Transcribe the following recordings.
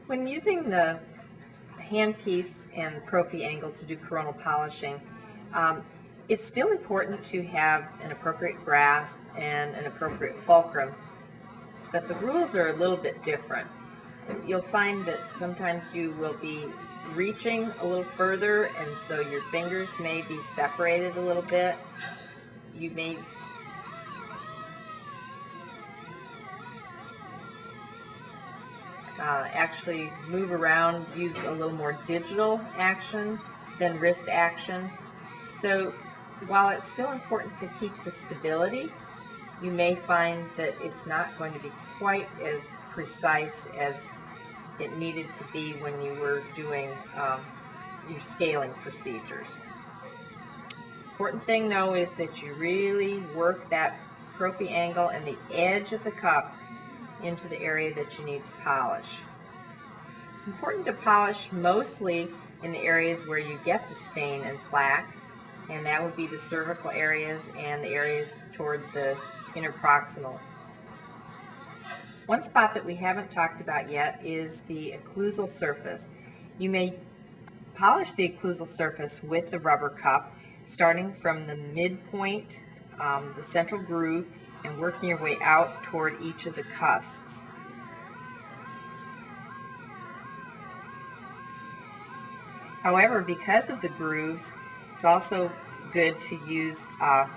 When using the handpiece and the Profi angle to do coronal polishing, um, it's still important to have an appropriate grasp and an appropriate fulcrum, but the rules are a little bit different. You'll find that sometimes you will be reaching a little further, and so your fingers may be separated a little bit. You may actually move around, use a little more digital action than wrist action. So while it's still important to keep the stability, you may find that it's not going to be quite as precise as it needed to be when you were doing your scaling procedures. Important thing though is that you really work that Profi angle and the edge of the cup into the area that you need to polish. It's important to polish mostly in the areas where you get the stain and plaque, and that would be the cervical areas and the areas toward the interproximal. One spot that we haven't talked about yet is the occlusal surface. You may polish the occlusal surface with the rubber cup, starting from the midpoint, the central groove, and working your way out toward each of the cusps. However, because of the grooves, it's also good to use a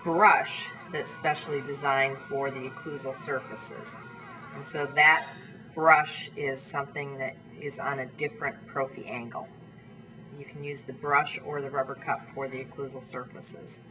brush that's specially designed for the occlusal surfaces. And so that brush is something that is on a different Profi angle. You can use the brush or the rubber cup for the occlusal surfaces.